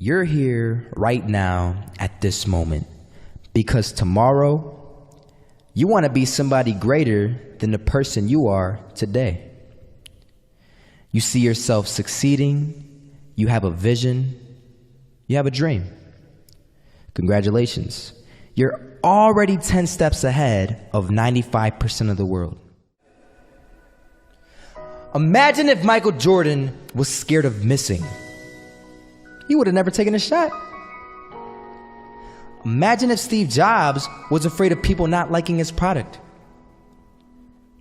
You're here right now at this moment because tomorrow you want to be somebody greater than the person you are today. You see yourself succeeding, you have a vision, you have a dream. Congratulations. You're already 10 steps ahead of 95% of the world. Imagine if Michael Jordan was scared of missing. He would have never taken a shot. Imagine if Steve Jobs was afraid of people not liking his product.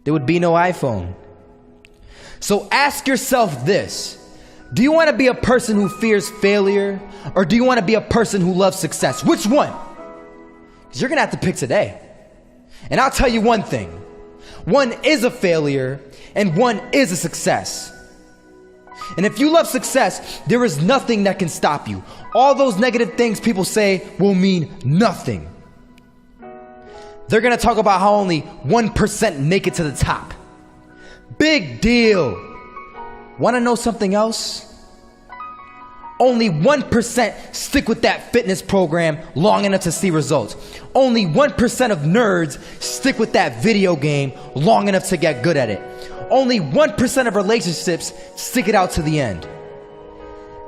There would be no iPhone. So ask yourself this. Do you want to be a person who fears failure, or do you want to be a person who loves success? Which one? Because you're going to have to pick today. And I'll tell you one thing. One is a failure, and one is a success. And if you love success, there is nothing that can stop you. All those negative things people say will mean nothing. They're going to talk about how only 1% make it to the top. Big deal. Want to know something else? Only 1% stick with that fitness program long enough to see results. Only 1% of nerds stick with that video game long enough to get good at it. Only 1% of relationships stick it out to the end.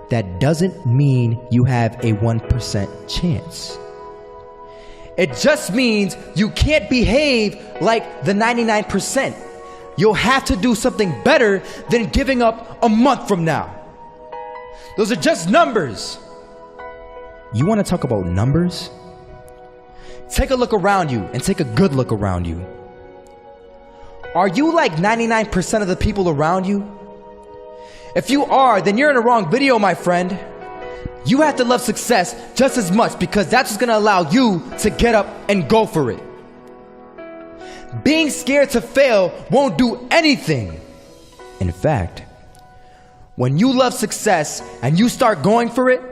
That doesn't mean you have a 1% chance. It just means you can't behave like the 99%. You'll have to do something better than giving up a month from now. Those are just numbers. You want to talk about numbers? Take a look around you and take a good look around you. Are you like 99% of the people around you? If you are, then you're in the wrong video, my friend. You have to love success just as much because that's what's going to allow you to get up and go for it. Being scared to fail won't do anything. In fact, when you love success and you start going for it,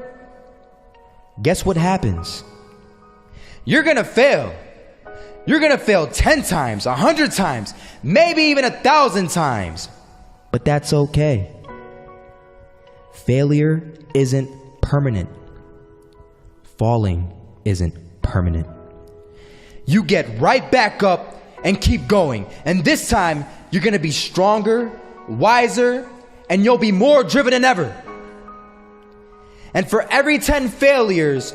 guess what happens? You're going to fail. You're going to fail 10 times, 100 times, maybe even 1,000 times. But that's okay. Failure isn't permanent. Falling isn't permanent. You get right back up and keep going. And this time, you're going to be stronger, wiser, and you'll be more driven than ever. And for every 10 failures,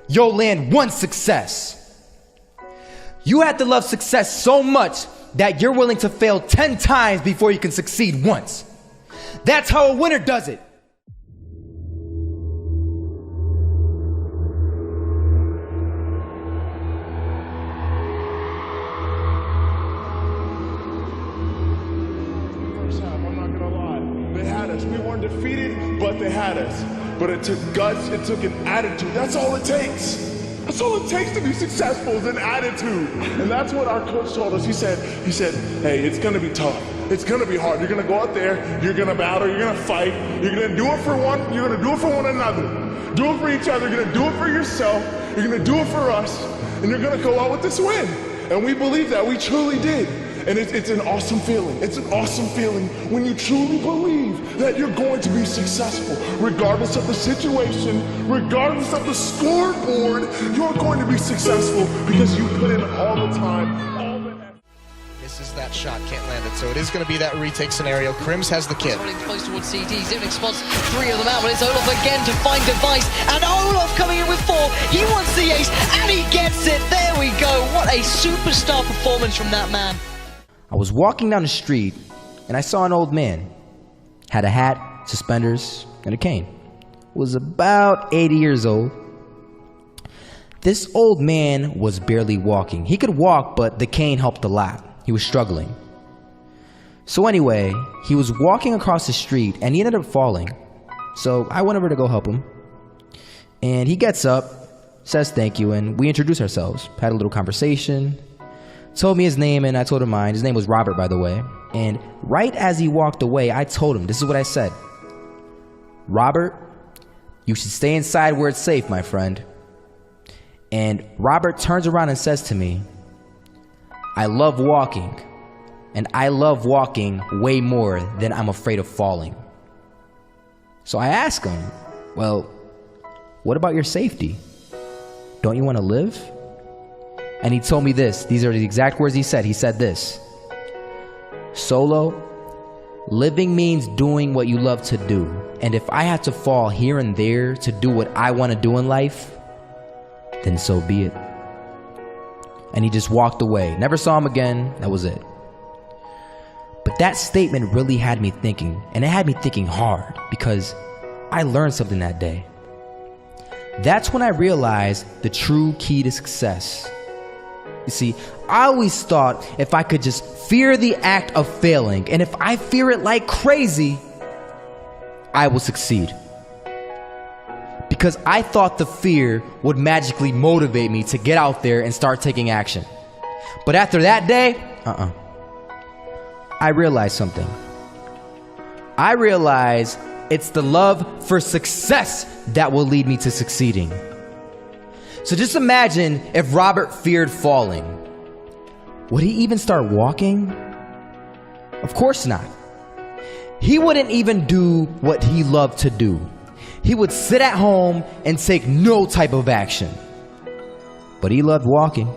you'll land one success. You have to love success so much that you're willing to fail 10 times before you can succeed once. That's how a winner does it. We weren't defeated, but they had us. But it took guts, it took an attitude. That's all it takes. That's all it takes to be successful is an attitude. And that's what our coach told us. He said, hey, it's gonna be tough. It's gonna be hard. You're gonna go out there, you're gonna battle, you're gonna fight, you're gonna do it for one, you're gonna do it for one another. Do it for each other, you're gonna do it for yourself, you're gonna do it for us, and you're gonna go out with this win. And we believe that, we truly did. And it's an awesome feeling. It's an awesome feeling when you truly believe that you're going to be successful. Regardless of the situation, regardless of the scoreboard, you're going to be successful because you put in all the time, all the effort. This is that shot, can't land it. So it is going to be that retake scenario. Crims has the kit. Running close towards CT, Zivnik spots 3 of them out, but it's Olaf again to find Device, and Olaf coming in with 4. He wants the ace, and he gets it. There we go. What a superstar performance from that man. I was walking down the street and I saw an old man. Had a hat, suspenders, and a cane. Was about 80 years old. This old man was barely walking. He could walk, but the cane helped a lot. He was struggling. So anyway, he was walking across the street and he ended up falling. So I went over to go help him. And he gets up, says thank you, and we introduced ourselves. Had a little conversation. Told me his name and I told him mine. His name was Robert, by the way. And right as he walked away, I told him, this is what I said. Robert, you should stay inside where it's safe, my friend. And Robert turns around and says to me, I love walking. And I love walking way more than I'm afraid of falling. So I asked him, well, what about your safety? Don't you want to live? And he told me this. These are the exact words he said. He said this: Solo, living means doing what you love to do. And if I had to fall here and there to do what I want to do in life, then so be it. And he just walked away. Never saw him again. That was it. But that statement really had me thinking, and it had me thinking hard, because I learned something that day. That's when I realized the true key to success. You see, I always thought if I could just fear the act of failing, and if I fear it like crazy, I will succeed. Because I thought the fear would magically motivate me to get out there and start taking action. But after that day, I realized something. I realized it's the love for success that will lead me to succeeding. So just imagine if Robert feared falling. Would he even start walking? Of course not. He wouldn't even do what he loved to do. He would sit at home and take no type of action. But he loved walking.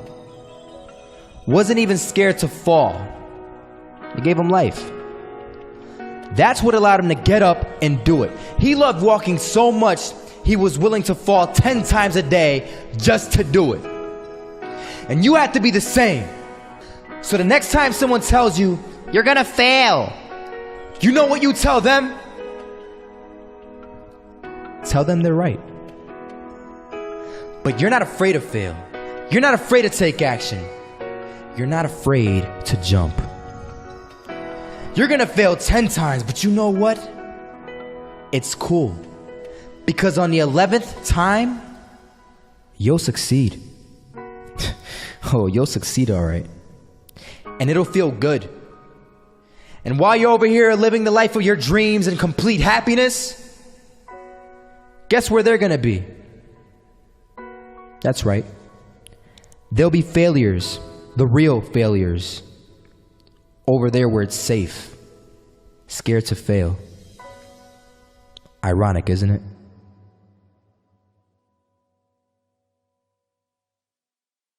Wasn't even scared to fall. It gave him life. That's what allowed him to get up and do it. He loved walking so much, he was willing to fall 10 times a day just to do it. And you have to be the same. So the next time someone tells you, you're gonna fail, you know what you tell them? Tell them they're right. But you're not afraid to fail. You're not afraid to take action. You're not afraid to jump. You're gonna fail 10 times, but you know what? It's cool. Because on the 11th time, you'll succeed. Oh, you'll succeed, all right. And it'll feel good. And while you're over here living the life of your dreams and complete happiness, guess where they're gonna be? That's right. They'll be failures, the real failures. Over there where it's safe, scared to fail. Ironic, isn't it?